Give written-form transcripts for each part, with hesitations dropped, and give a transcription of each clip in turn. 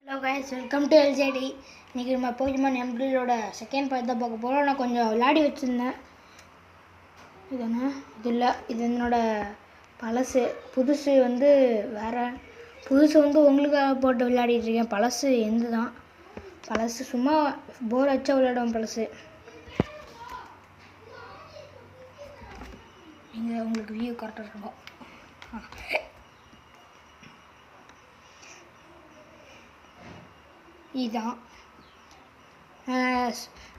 Hello guys, welcome to LJD. இன்றைக்கி நம்ம Pokemon எம்ப்ரிலோட second part தான் பார்க்க போகிறோம். நான் கொஞ்சம் விளையாடி வச்சுருந்தேன். இதுண்ணா இது இல்லை, இது என்னோடய பழசு. புதுசு வந்து வேறு, புதுசு வந்து உங்களுக்காக போட்டு விளையாடிட்டுருக்கேன். பழசு எந்த தான் பழசு, சும்மா போர் வச்சா விளையாடுவோம் பழசு. இங்கே உங்களுக்கு வியூ கரெக்டாக இருக்கும். இதுதான்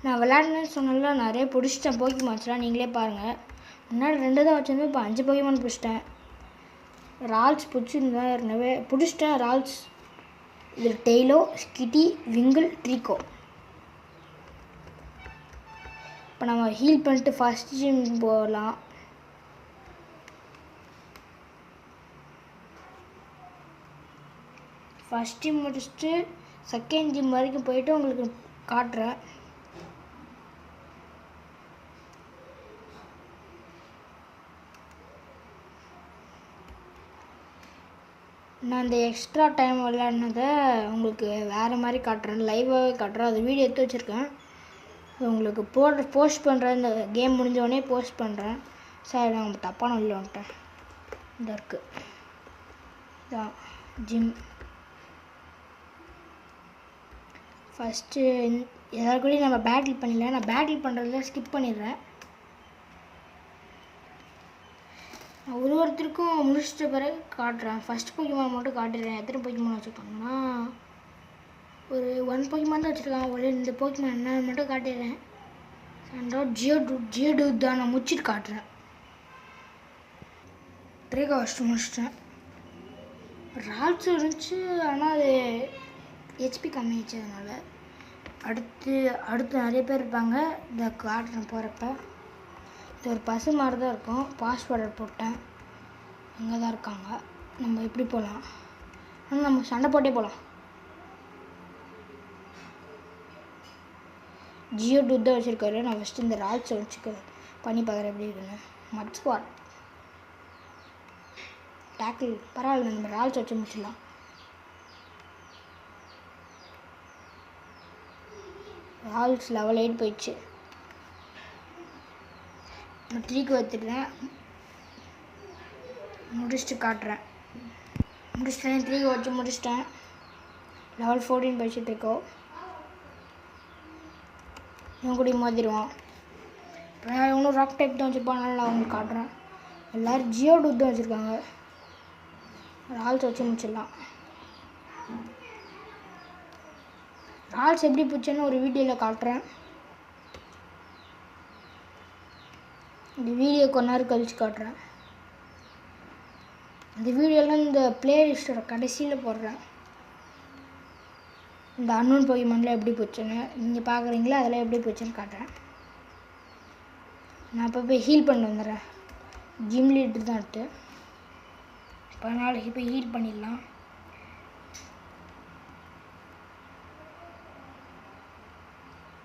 நான் விளையாடுனேன்னு சொன்னால நிறைய பிடிச்சிட்டேன் போக்கிமான்ஸ்லாம். நீங்களே பாருங்கள், முன்னாடி 2 தான் வச்சுருந்தேன், இப்போ 5 போக்கிமான் பிடிச்சிட்டேன். ரால்ஸ் பிடிச்சிருந்தேன், ஏற்கனவே பிடிச்சிட்டேன் ரால்ஸ். இது டெய்லோ, ஸ்கிட்டி, விங்கிள், ட்ரீக்கோ. இப்போ நம்ம ஹீல் பண்ணிட்டு ஃபஸ்ட் ஜிம் போகலாம். ஃபஸ்ட் ஜிம் முடிச்சுட்டு செகண்ட் ஜிம் வரைக்கும் போயிட்டு உங்களுக்கு காட்டுறேன். நான் இந்த எக்ஸ்ட்ரா டைம் விளையாடினதை உங்களுக்கு வேறு மாதிரி காட்டுறேன், லைவாகவே காட்டுறேன். அது வீடியோ எடுத்து வச்சுருக்கேன், உங்களுக்கு போஸ்ட் பண்ணுறேன். இந்த கேம் முடிஞ்சவொடனே போஸ்ட் பண்ணுறேன். சார், நான் தப்பான வழியில் வந்துட்டேன். இந்த இருக்குது இதான் ஜிம். ஃபஸ்ட்டு எல்லாரும் கூட நம்ம பேட்டில் பண்ணிடலாம். நான் பேட்டில் பண்ணுறதுல ஸ்கிப் பண்ணிடுறேன். நான் ஒருத்தருக்கும் முடிச்சிட்ட பிறகு காட்டுறேன். ஃபஸ்ட் போக்கிமான் மட்டும் காட்டுறேன். எத்தனை போக்கிமான் வச்சுருக்காங்கன்னா ஒரு 1 போக்கிமான் தான் வச்சுருக்காங்க. ஒரு இந்த போக்கிமான் என்ன மட்டும் காட்டிடுறேன். ஜியோடு தான் நான் முடிச்சுட்டு காட்டுறேன். ட்ரேகா ஃபஸ்ட்டு முடிச்சிட்டேன். ரால்ஸ் இருந்துச்சு, ஆனால் அது ஹெச்பி கம்மியாச்சு. அதனால் அடுத்து நிறைய பேர் இருப்பாங்க. இந்த காட்டுறேன் போகிறப்ப. இது ஒரு பசு மாதிரி தான் இருக்கும். பாஸ்வேர்டர் போட்டேன், அங்கே தான் இருக்காங்க. நம்ம எப்படி போகலாம், ஆனால் நம்ம சண்டை போட்டே போகலாம். ஜியோ டூத் தான் வச்சுருக்காரு. நான் ஃபஸ்ட்டு இந்த ரால்ஸை பண்ணி பார்க்குறேன் எப்படி இருக்குன்னு. மட் ஸ்குவாட் டேக்கிள் பரவாயில்ல, நம்ம ரால்ஸ் வச்சு முடிச்சிடலாம். ரால்ஸ் லெவல் 8 போயிடுச்சு. நான் ட்ரீக்கு வச்சுடுறேன், முடிச்சுட்டு காட்டுறேன். முடிச்சிட்டேன், ட்ரீக்கு வச்சு முடிச்சிட்டேன். லெவல் 14 போயிடுச்சுட்டு இருக்கோம். இவன் கூட மோதிடுவான். இப்போ இவனும் ராக் டைப் தான் வச்சுருப்பான், அதனால் நான் உங்களுக்கு காட்டுறேன். எல்லோரும் ஜியோ டூத் தான் வச்சுருக்காங்க. ரால்ஸ் வச்சு முடிச்சிடலாம். ரால்ஸ் எப்படி பிடிச்சேன்னு ஒரு வீடியோவில் காட்டுறேன். இந்த வீடியோ கொஞ்ச நேரம் கழிச்சு காட்டுறேன். இந்த வீடியோலாம் இந்த பிளேலிஸ்ட்டோட கடைசியில் போடுறேன். இந்த அன்னோன் போக்கிமான்ல எப்படி போச்சுன்னு நீங்கள் பார்க்குறீங்களா, அதெல்லாம் எப்படி போச்சுன்னு காட்டுறேன். நான் இப்போ போய் ஹீல் பண்ணி வந்துடுறேன். ஜிம் லீடர் தான் எடுத்து இப்போ நாளைக்கு போய் ஹீல் பண்ணிடலாம்.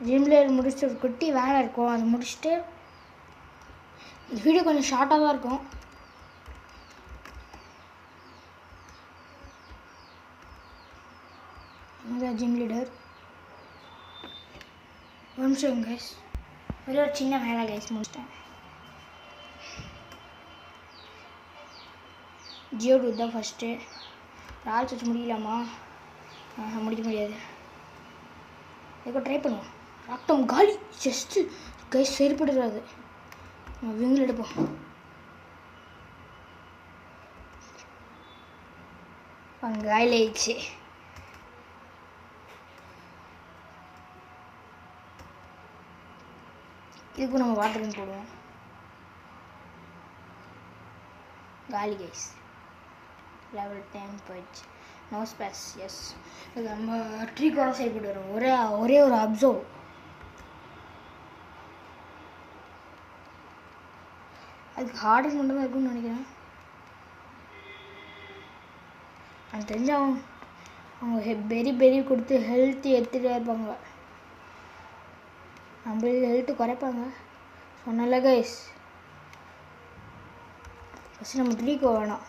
ஜிம்ல முடிச்சுட்டு ஒரு குட்டி வேலை இருக்கும், அதை முடிச்சுட்டு இந்த வீடியோ கொஞ்சம் ஷார்ட்டாக தான் இருக்கும். இதுதான் ஜிம் லீடர். ஒரு நிமிஷம் கைஸ், ஒரே ஒரு சின்ன வேலை கைஸ், முடிச்சிட்டேன். ஜியோ டூத் தான் ஃபஸ்ட்டு. ரால்ஸ் வச்சு முடியலாமா? முடிக்க முடியாது. இதுக்கு ட்ரை பண்ணுவோம். ரத்தம் காலி, ஜஸ்ட்டு கைஸ் சரிப்படுறாது. விங்கிள் எடுப்போம். காயில் ஆயிடுச்சு. இதுக்கும் நம்ம வாட்டர் போடுவோம். காலி கைஸ், லெவல் 10 போயிடுச்சு. No space. எஸ், இது நம்ம ட்ரீ கூட செயல்பட்டு வரும். ஒரே ஒரு அப்சர்வ். அதுக்கு ஹார்டர் மட்டும் தான் இருக்குன்னு நினைக்கிறேன். அது தெரிஞ்சு அவங்க பெரி கொடுத்து ஹெல்த்து எடுத்துகிட்டே இருப்பாங்க. நம்மளுக்கு ஹெல்த்து குறைப்பாங்க. சொன்னல கைஸ், ஃபஸ்ட்டு நம்ம ட்ரீக்கோ வேணாம்.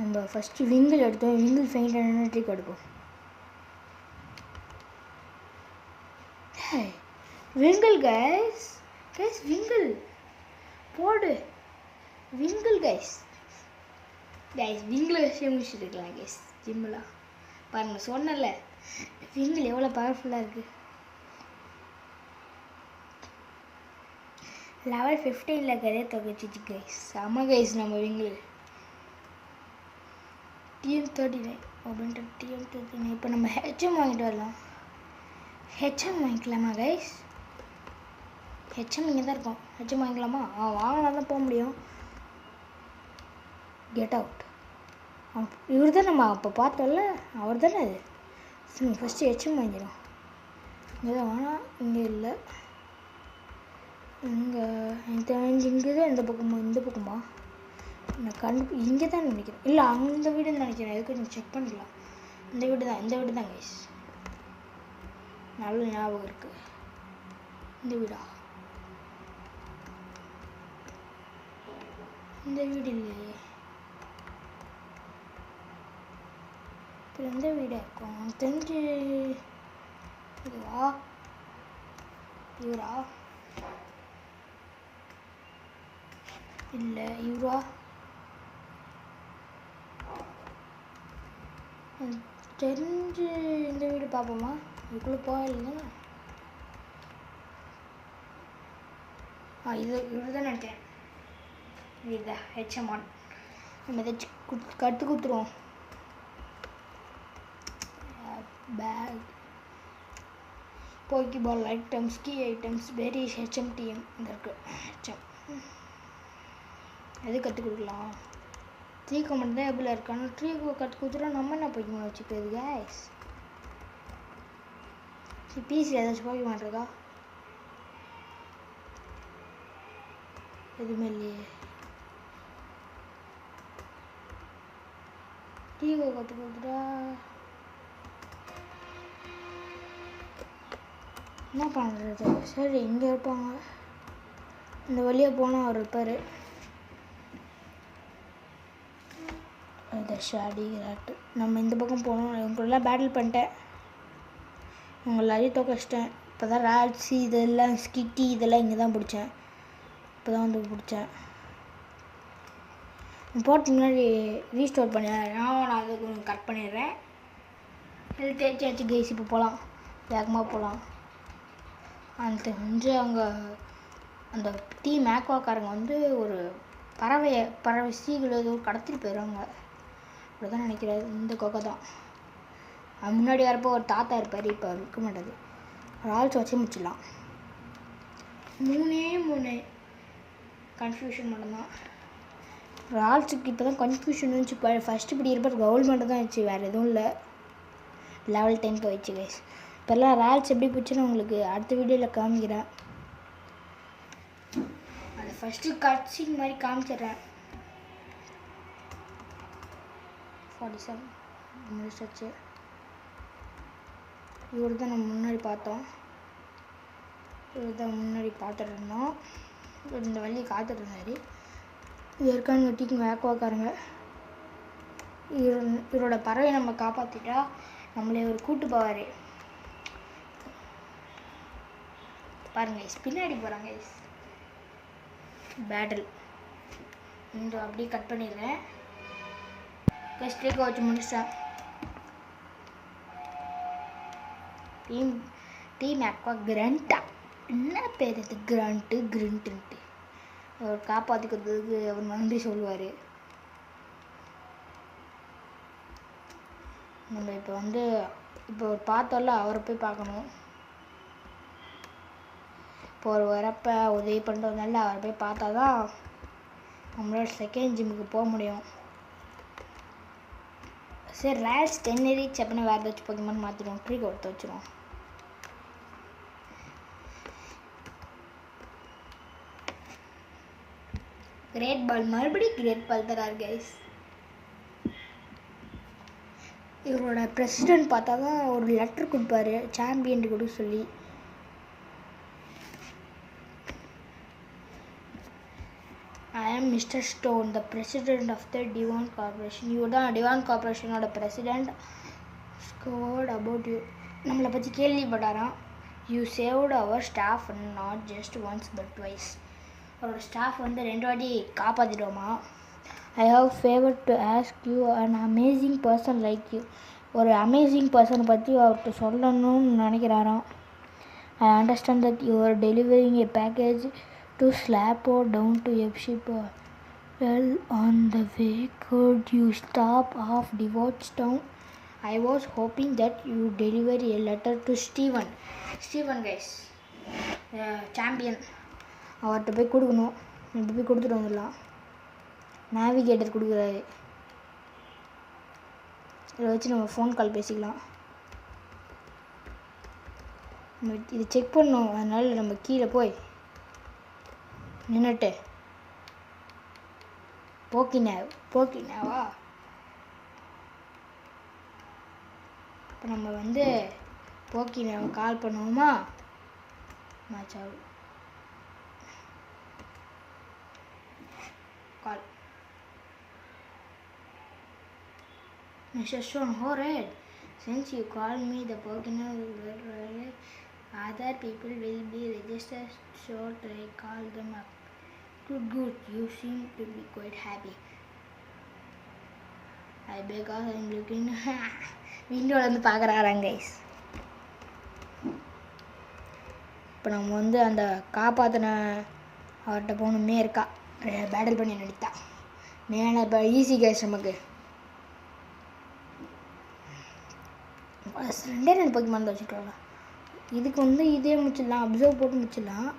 நம்ம ஃபஸ்ட்டு விங்கிள் எடுத்தோம். விங்கிள் ஃபெயிண்ட் ட்ரீக்கோ எடுப்போம். விங்கிள் கைஸ் விங்கிள் போடு விங்கிள் கைஸ் விங்கிள் விஷயம் முடிச்சுட்டு இருக்கலாம் கைஸ் ஜிம்மில் பாருங்கள் சொன்னல விங்கிள் எவ்வளோ பவர்ஃபுல்லாக இருக்குது. level 15 கரையை தொகைச்சிச்சு கைஸ். செம்ம கைஸ் நம்ம விங்கிள். TM39 அப்படின்ட்டு TM39. இப்போ நம்ம ஹெச்எம் வாங்கிட்டு வரலாம். ஹெச்எம் வாங்கிக்கலாமா கைஸ்? ஹெச்எம் இங்கே தான் இருக்கும். ஹெச்எம் வாங்கிக்கலாமா? வாங்கினா தான் போக முடியும். Get out. இவர் தான் நம்ம அப்போ பார்த்தோம்ல, அவர் தானே அது. சரி ஃபஸ்ட்டு ஹெச்எம் வாங்கிடும். இங்கே தான் வேணாம், இங்கே இல்லை, இங்கே எனக்கு இங்கே தான் இந்த பக்கமா நான் இங்கே தான் நினைக்கிறேன். இல்லை அந்த வீடுன்னு நினைக்கிறேன். எதுக்கு கொஞ்சம் செக் பண்ணிக்கலாம். இந்த வீடு தான் கைஸ். நல்ல ஞாபகம் இருக்குது. இந்த வீடா? இந்த வீடு இல்லையே. இப்போ எந்த வீடாக இருக்கும் தெரிஞ்சு? இதுவா? இவரா? இல்லை இவரா? தெரிஞ்சு இந்த வீடு பார்ப்போமா? இதுக்குள்ளே போகலைங்க. இவர் தான் நினைக்கிறேன். இதுதான் ஹெச்எம்1. நம்ம ஏதாச்சும் கற்று கொடுத்துருவோம். பேக் போக்கி பால் ஐட்டம்ஸ், கீ ஐட்டம்ஸ், வெரிஸ், HMTM இந்த இருக்குது. ஹெச்எம் எது கற்றுக் கொடுக்கலாம்? ட்ரீ கமெண்ட் தான் எப்படி இருக்கானு ட்ரீ கற்றுக் கொடுத்துட்டா நம்ம என்ன போய்க்குமா வச்சுக்கிறது கேஸ்? பிசியில் ஏதாச்சும் போய்க்க மாட்டிருக்கா? எதுவுமே இல்லையே. டீகோ கற்றுக் கொடுத்துட்டா என்ன பண்ணுறது? சரி இங்கே இருப்பாங்க. இந்த வழியாக போனால் அவர் இருப்பார். ஷாடி கிராட்டு. நம்ம இந்த பக்கம் போனோம். இவங்களெல்லாம் பேட்டில் பண்ணிட்டேன். இவங்க எல்லாரையும் தோக்கச்சிட்டேன். இப்போ தான் ராட்ஸி இதெல்லாம் ஸ்கிட்டி இதெல்லாம் இங்கே தான் பிடிச்சேன். இப்போ தான் வந்து பிடிச்சேன். போட்டு முன்னாடி ரீஸ்டோர் பண்ணிடுறேன். நான் அதை கொஞ்சம் கட் பண்ணிடுறேன். இது தேய்ச்சி கேஸ். இப்போ போகலாம், வேகமாக போகலாம். அந்த கொஞ்சம் அங்கே அந்த டீம் மேக்வாக்காரங்க வந்து ஒரு பறவை சீக்கிரம் ஏதோ கடத்திட்டு போயிடுவாங்க. அப்படி தான் நினைக்கிறாரு. இந்த கொக்கை தான். முன்னாடி வரப்போ ஒரு தாத்தா இருப்பார். இப்போ இருக்க மாட்டாது. ஒரு ஆள்ஸ் வச்சு முடிச்சிடலாம். 3 கன்ஃபியூஷன் மட்டும்தான். ஒரு ஆள்ஸுக்கு இப்போ தான் கன்ஃபியூஷன் இருந்துச்சு. இப்போ ஃபஸ்ட்டு இப்படி இருப்பார் கவர்மெண்ட்டு தான் இருந்துச்சு. வேறு எதுவும் இல்லை. லெவல் 10 போயிடுச்சு கைஸ். இப்போல்லாம் ரால்ஸ் எப்படி போச்சுன்னு உங்களுக்கு அடுத்த வீடியோவில் காமிக்கிறேன். அது ஃபஸ்ட்டு கட்சிங் மாதிரி காமிச்சிட்றேன். 47 முடிச்சாச்சு. இவர் தான் நம்ம முன்னாடி பார்த்தோம். இவர் தான் முன்னாடி பார்த்துட்டு இருந்தோம். இந்த வழியை காத்துட்டு இருந்தாரு. இது இருக்கான்னு கட்டிக்குங்க வேக்குவாக்காரங்க. இவரோட பறவை நம்ம காப்பாற்றிட்டா நம்மளே ஒரு கூட்டு போவார். பாருங்க பின்னாடி போகிறாங்க பேட்டில். இந்த அப்படியே கட் பண்ணிடுறேன். ஸ்ட்ரேக்கை வச்சு முடிச்சிட்டேன். டீம் ஆக்வா கிரண்டா. என்ன பேர் இது? கிரண்ட்டுன்ட்டு அவர் காப்பாற்றிக்கிறதுக்கு அவர் நன்றி சொல்லுவார். நம்ம இப்போ பார்த்தோம்ல அவரை போய் பார்க்கணும். இப்போ ஒரு வரப்போ உதவி பண்ணுறதுனால அவரை போய் பார்த்தா தான் நம்மளோட செகண்ட் ஜிம்முக்கு போக முடியும். சரி ரேல்ஸ் 10 ரீச் அப்படின்னா வேறு ஏதாச்சும் போக்கிமான்னு மாற்றிடுவோம். ட்ரீ கொடுத்து வச்சுருவோம். கிரேட் பால் மறுபடியும் கிரேட் பால் தராரு கைஸ். இவரோட பிரசிடென்ட் பார்த்தா தான் ஒரு லெட்டர் கொடுப்பாரு சாம்பியன் கொடுக்க சொல்லி. I am Mr. Stone, the president of the Devon Corporation. இவர் தான் டிவான் கார்பரேஷனோட பிரசிடெண்ட். Scored about you. நம்மளை பற்றி கேள்விப்பட்டாராம். You saved our staff not just once but twice. அவரோட ஸ்டாஃப் வந்து 2 வாட்டி காப்பாற்றிடுவோமா. I have favour to ask you an amazing person like you. ஒரு அமேசிங் பர்சனை பற்றி அவர்கிட்ட சொல்லணும்னு நினைக்கிறாராம். I understand that you are delivering a package to Slapo down to Epsipo. Well, on the way, could you stop off Devotestown? I was hoping that you deliver a letter to Steven. Steven guys, champion. அவர்கிட்ட போய் கொடுக்கணும். இப்போ போய் கொடுத்துட்டு வந்துடலாம். Navigator கொடுக்குறாரு. இதை வச்சு நம்ம ஃபோன் கால் பேசிக்கலாம். இது செக் பண்ணோம், அதனால் நம்ம கீழே போய் நின்றுட்டு போக்கினாவா இப்போ நம்ம வந்து போக்கினாவை கால் பண்ணுவோமா. மேட்சாவு கால் Mr. Horrid, since you called me the Pokina, other people will be registered, so I call them up. Good. You seem to be quite happy. I because I'm looking. Window வந்து பார்க்குறாங்க கைஸ். இப்போ நம்ம வந்து அந்த காப்பாற்றின அவர்கிட்ட போகணுமே இருக்கா, battle பண்ணி நடித்தா மேலே. இப்போ ஈஸி கைஸ் நமக்கு 2 போக்கிமான் தான் வச்சுருக்காங்க. இதுக்கு வந்து இதே முடிச்சிடலாம், அப்சர்வ் போட்டு முடிச்சிடலாம்.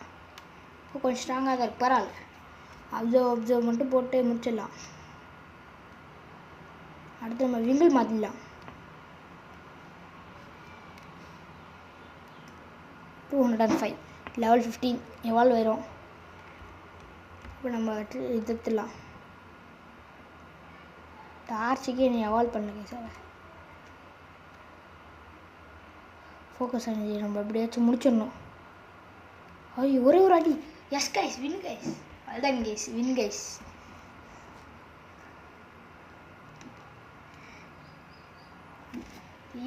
இப்போ கொஞ்சம் ஸ்ட்ராங்காக தான் இருக்குது, பரவாயில்ல. அப்சர்வ் மட்டும் போட்டு முடிச்சிடலாம். அடுத்து நம்ம விங்கிள் மாற்றிடலாம். 205 லெவல் 15 எவால்வ் வரும். இப்போ நம்ம எடுத்துடலாம். டார்ச்சுக்கே நீ எவால்வ் பண்ணுங்க சார். ஃபோக்கஸ் எனர்ஜி நம்ம எப்படியாச்சும் முடிச்சிடணும். ஐயோ ஒரே ஒரு அடி. S guys, win guys. அதுதான் கைஸ், வின் கைஸ்.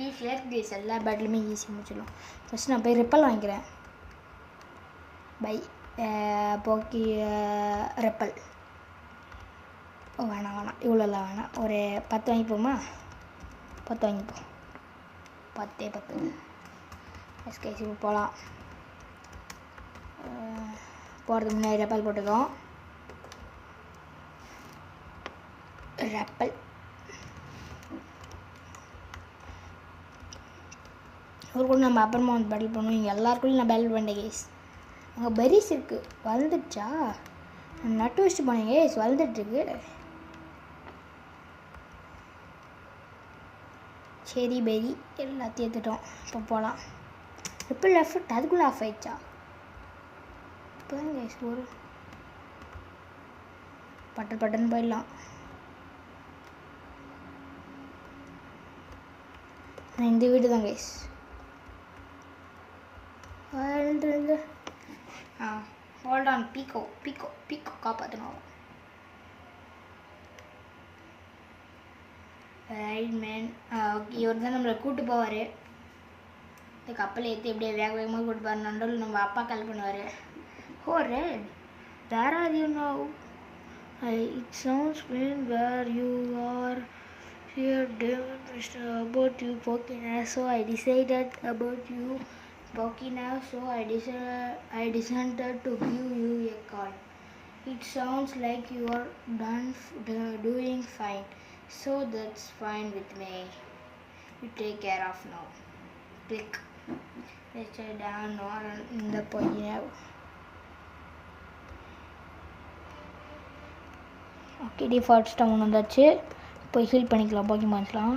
ஈஸியாக கைஸ், எல்லா பேட்டிலுமே ஈஸியாக முடிச்சிடலாம். ஃபஸ்ட் நான் போய் ரெப்பல் வாங்கிக்கிறேன். பை போக்கி ரெப்பல். வேணாம் இவ்வளோலாம் வேணாம். ஒரு 10 வாங்கிப்போமா. 10 வாங்கிப்போம். 10 எஸ்கைஸ். இப்போ போகலாம். போகிறதுக்கு முன்னாடி ரெப்பல் போட்டுக்கோம். ரெப்பல் ஒரு கூட நம்ம அப்புறமா வந்து பேட்டில் பண்ணுவோம். இங்கே எல்லாருக்குள்ளேயும் நான் பேட்டில் பண்ணேன் கேஸ். அங்கே பெரிஸ் இருக்குது, வளர்ந்துடுச்சா? நட்டு வச்சுட்டு போனேன் கேஸ், வளர்ந்துட்டுருக்கு. சரி பெரி எல்லாத்தையும் எடுத்துட்டோம். இப்போ போகலாம். ரிப்பிள் எஃபெக்ட் அதுக்குள்ளே ஆஃப் ஆயிடுச்சா? இப்போ தான் கேஸ் ஒரு பட்டன் போயிடலாம். இந்த வீடு தான் கேஸ். Hold on. பீக்கோ காப்பாற்றணும். Right man. இவர் தான் நம்மளை கூப்பிட்டு போவார். இந்த கப்பலை ஏற்றி எப்படியே வேகமாக கூப்பிட்டு போவார். நண்டோல் நம்ம அப்பா கால் பண்ணுவார். Oh Red, where are you now? It sounds mean where you are here about you Pokina, so I decided about you Pokina, so I decided to give you a call. It sounds like you are doing fine, so that's fine with me. You take care of now. Click. Let's say down or in the Pokina. Okay, default down வந்தாச்சு. போய் heel பண்ணிக்கலாம் போக்கிமான்ஸ்லாம்.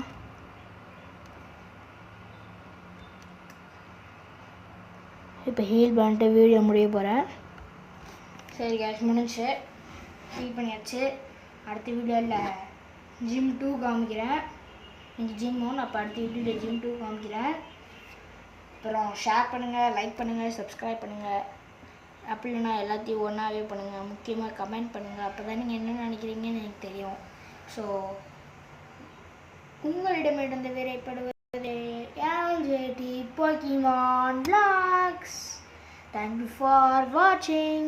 இப்போ heel பண்ணிட்டு video முடிய போகிறேன். சரி cash முடிஞ்சு heel பண்ணியாச்சு. அடுத்த வீடியோவில் ஜிம் 2 காமிக்கிறேன். இந்த ஜிம் 1, அப்போ அடுத்த வீடியோவில் ஜிம் 2 காமிக்கிறேன். அப்புறம் ஷேர் பண்ணுங்கள், லைக் பண்ணுங்கள், சப்ஸ்கிரைப் பண்ணுங்கள். அப்படி இல்லைனா எல்லாத்தையும் ஒன்றாவே பண்ணுங்கள். முக்கியமாக கமெண்ட் பண்ணுங்கள். அப்போ தான் நீங்கள் என்ன நினைக்கிறீங்கன்னு எனக்கு தெரியும். ஸோ உங்களிடமிருந்து விடைபடுவது LJT Pokemon Vlogs. Thank you for வாட்சிங்.